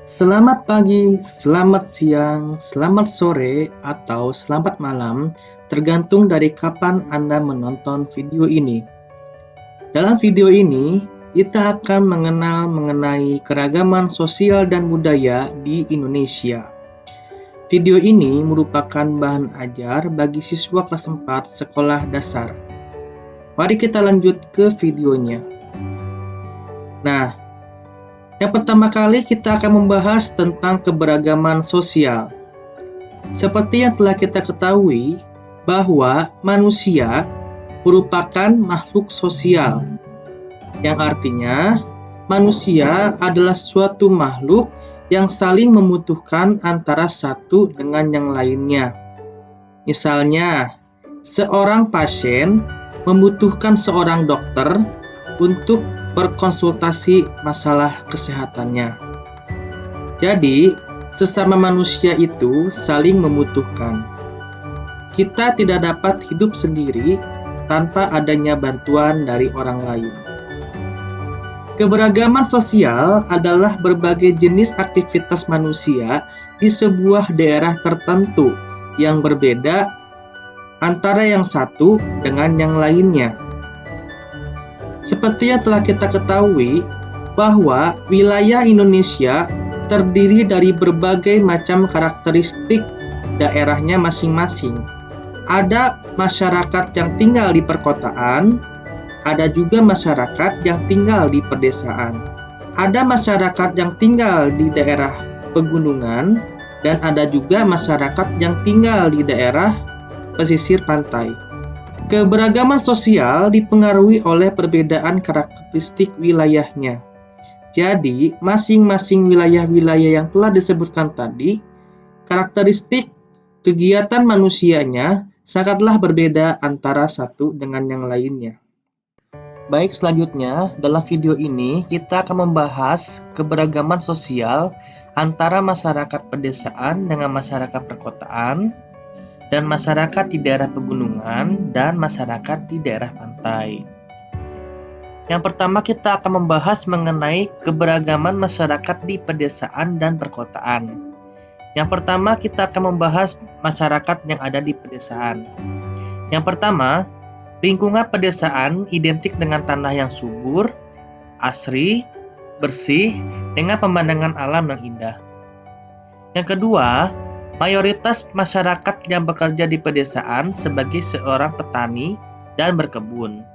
Selamat pagi, selamat siang, selamat sore, atau selamat malam, tergantung dari kapan Anda menonton video ini. Dalam video ini, kita akan mengenal mengenai keragaman sosial dan budaya di Indonesia. Video ini merupakan bahan ajar bagi siswa kelas 4 sekolah dasar. Mari kita lanjut ke videonya. Nah, yang pertama kali kita akan membahas tentang keberagaman sosial. Seperti yang telah kita ketahui bahwa manusia merupakan makhluk sosial, yang artinya manusia adalah suatu makhluk yang saling membutuhkan antara satu dengan yang lainnya. Misalnya, seorang pasien membutuhkan seorang dokter untuk berkonsultasi masalah kesehatannya. Jadi, sesama manusia itu saling membutuhkan. Kita tidak dapat hidup sendiri tanpa adanya bantuan dari orang lain. Keberagaman sosial adalah berbagai jenis aktivitas manusia di sebuah daerah tertentu yang berbeda antara yang satu dengan yang lainnya. Seperti yang telah kita ketahui bahwa wilayah Indonesia terdiri dari berbagai macam karakteristik daerahnya masing-masing. Ada masyarakat yang tinggal di perkotaan, ada juga masyarakat yang tinggal di pedesaan. Ada masyarakat yang tinggal di daerah pegunungan, dan ada juga masyarakat yang tinggal di daerah pesisir pantai. Keberagaman sosial dipengaruhi oleh perbedaan karakteristik wilayahnya. Jadi, masing-masing wilayah-wilayah yang telah disebutkan tadi, karakteristik kegiatan manusianya sangatlah berbeda antara satu dengan yang lainnya. Baik, selanjutnya dalam video ini kita akan membahas keberagaman sosial antara masyarakat pedesaan dengan masyarakat perkotaan, dan masyarakat di daerah pegunungan, dan masyarakat di daerah pantai. Yang pertama kita akan membahas mengenai keberagaman masyarakat di pedesaan dan perkotaan. Yang pertama kita akan membahas masyarakat yang ada di pedesaan. Yang pertama, lingkungan pedesaan identik dengan tanah yang subur, asri, bersih, dengan pemandangan alam yang indah. Yang kedua, mayoritas masyarakat yang bekerja di pedesaan sebagai seorang petani dan berkebun.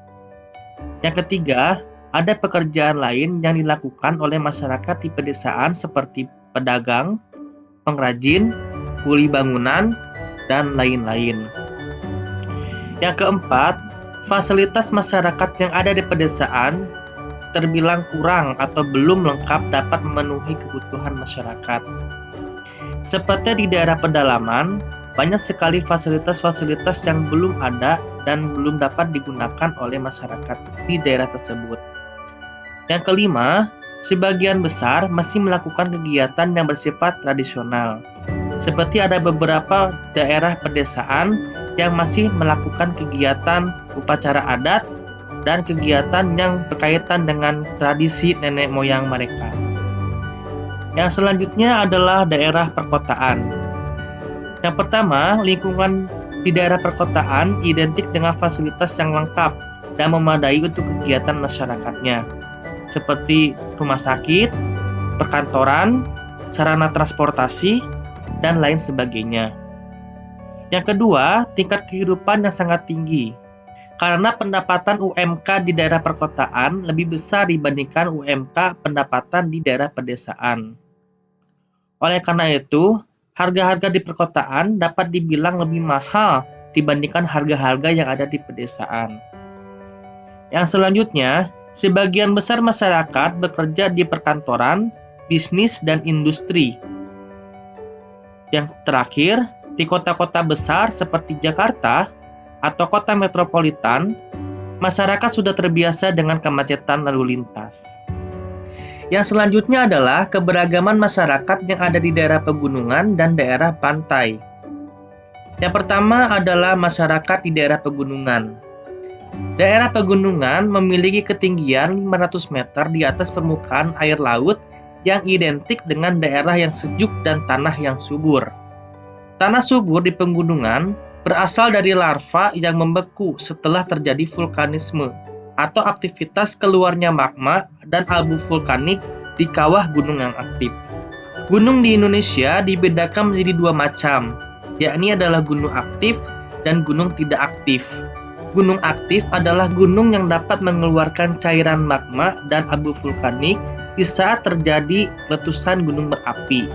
Yang ketiga, ada pekerjaan lain yang dilakukan oleh masyarakat di pedesaan seperti pedagang, pengrajin, kuli bangunan, dan lain-lain. Yang keempat, fasilitas masyarakat yang ada di pedesaan terbilang kurang atau belum lengkap dapat memenuhi kebutuhan masyarakat. Seperti di daerah pedalaman, banyak sekali fasilitas-fasilitas yang belum ada dan belum dapat digunakan oleh masyarakat di daerah tersebut. Yang kelima, sebagian besar masih melakukan kegiatan yang bersifat tradisional. Seperti ada beberapa daerah pedesaan yang masih melakukan kegiatan upacara adat dan kegiatan yang berkaitan dengan tradisi nenek moyang mereka. Yang selanjutnya adalah daerah perkotaan. Yang pertama, lingkungan di daerah perkotaan identik dengan fasilitas yang lengkap dan memadai untuk kegiatan masyarakatnya, seperti rumah sakit, perkantoran, sarana transportasi, dan lain sebagainya. Yang kedua, tingkat kehidupan yang sangat tinggi, karena pendapatan UMK di daerah perkotaan lebih besar dibandingkan UMK pendapatan di daerah pedesaan. Oleh karena itu, harga-harga di perkotaan dapat dibilang lebih mahal dibandingkan harga-harga yang ada di pedesaan. Yang selanjutnya, sebagian besar masyarakat bekerja di perkantoran, bisnis, dan industri. Yang terakhir, di kota-kota besar seperti Jakarta atau kota metropolitan, masyarakat sudah terbiasa dengan kemacetan lalu lintas. Yang selanjutnya adalah keberagaman masyarakat yang ada di daerah pegunungan dan daerah pantai. Yang pertama adalah masyarakat di daerah pegunungan. Daerah pegunungan memiliki ketinggian 500 meter di atas permukaan air laut yang identik dengan daerah yang sejuk dan tanah yang subur. Tanah subur di pegunungan berasal dari larva yang membeku setelah terjadi vulkanisme atau aktivitas keluarnya magma dan abu vulkanik di kawah gunung yang aktif. Gunung di Indonesia dibedakan menjadi dua macam, yakni adalah gunung aktif dan gunung tidak aktif. Gunung aktif adalah gunung yang dapat mengeluarkan cairan magma dan abu vulkanik di saat terjadi letusan gunung berapi.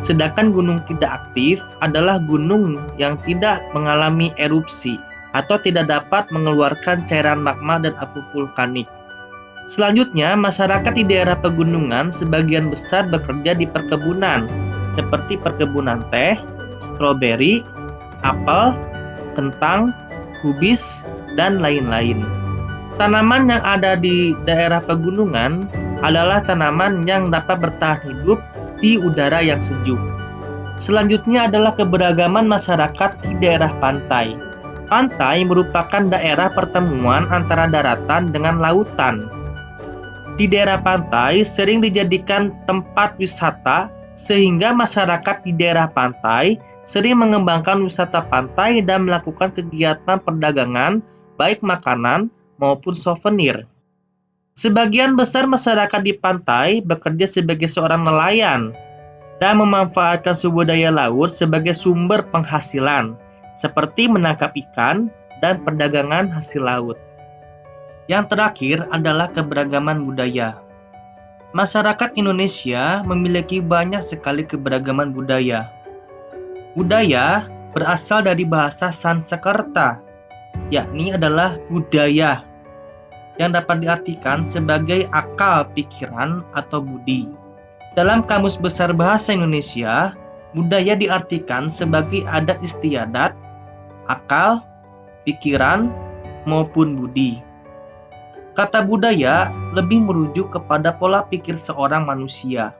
Sedangkan gunung tidak aktif adalah gunung yang tidak mengalami erupsi atau tidak dapat mengeluarkan cairan magma dan abu vulkanik. Selanjutnya, masyarakat di daerah pegunungan sebagian besar bekerja di perkebunan, seperti perkebunan teh, stroberi, apel, kentang, kubis, dan lain-lain. Tanaman yang ada di daerah pegunungan adalah tanaman yang dapat bertahan hidup di udara yang sejuk. Selanjutnya adalah keberagaman masyarakat di daerah pantai. Pantai merupakan daerah pertemuan antara daratan dengan lautan. Di daerah pantai sering dijadikan tempat wisata sehingga masyarakat di daerah pantai sering mengembangkan wisata pantai dan melakukan kegiatan perdagangan baik makanan maupun souvenir. Sebagian besar masyarakat di pantai bekerja sebagai seorang nelayan dan memanfaatkan sumber daya laut sebagai sumber penghasilan seperti menangkap ikan dan perdagangan hasil laut. Yang terakhir adalah keberagaman budaya. Masyarakat Indonesia memiliki banyak sekali keberagaman budaya. Budaya berasal dari bahasa Sanskerta, yakni adalah budaya, yang dapat diartikan sebagai akal, pikiran, atau budi. Dalam Kamus Besar Bahasa Indonesia, budaya diartikan sebagai adat istiadat, akal, pikiran, maupun budi. Kata budaya lebih merujuk kepada pola pikir seorang manusia.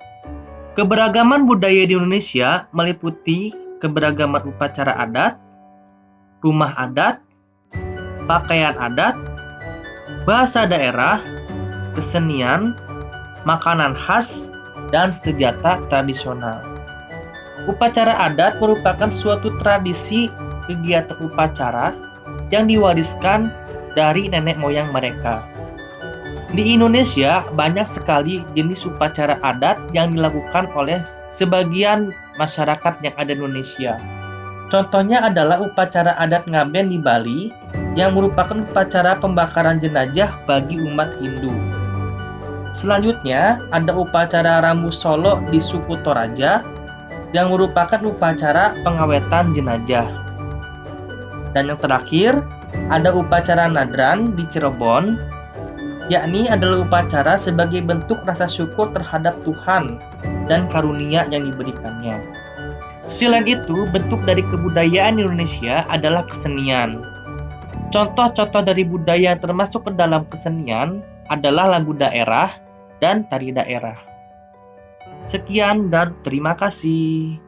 Keberagaman budaya di Indonesia meliputi keberagaman upacara adat, rumah adat, pakaian adat, bahasa daerah, kesenian, makanan khas, dan senjata tradisional. Upacara adat merupakan suatu tradisi kegiatan upacara yang diwariskan dari nenek moyang mereka. Di Indonesia, banyak sekali jenis upacara adat yang dilakukan oleh sebagian masyarakat yang ada di Indonesia. Contohnya adalah upacara adat Ngaben di Bali, yang merupakan upacara pembakaran jenazah bagi umat Hindu. Selanjutnya, ada upacara Rambu Solo di suku Toraja, yang merupakan upacara pengawetan jenazah. Dan yang terakhir, ada upacara Nadran di Cirebon, yakni adalah upacara sebagai bentuk rasa syukur terhadap Tuhan dan karunia yang diberikannya. Selain itu, bentuk dari kebudayaan Indonesia adalah kesenian. Contoh-contoh dari budaya yang termasuk ke dalam kesenian adalah lagu daerah dan tari daerah. Sekian dan terima kasih.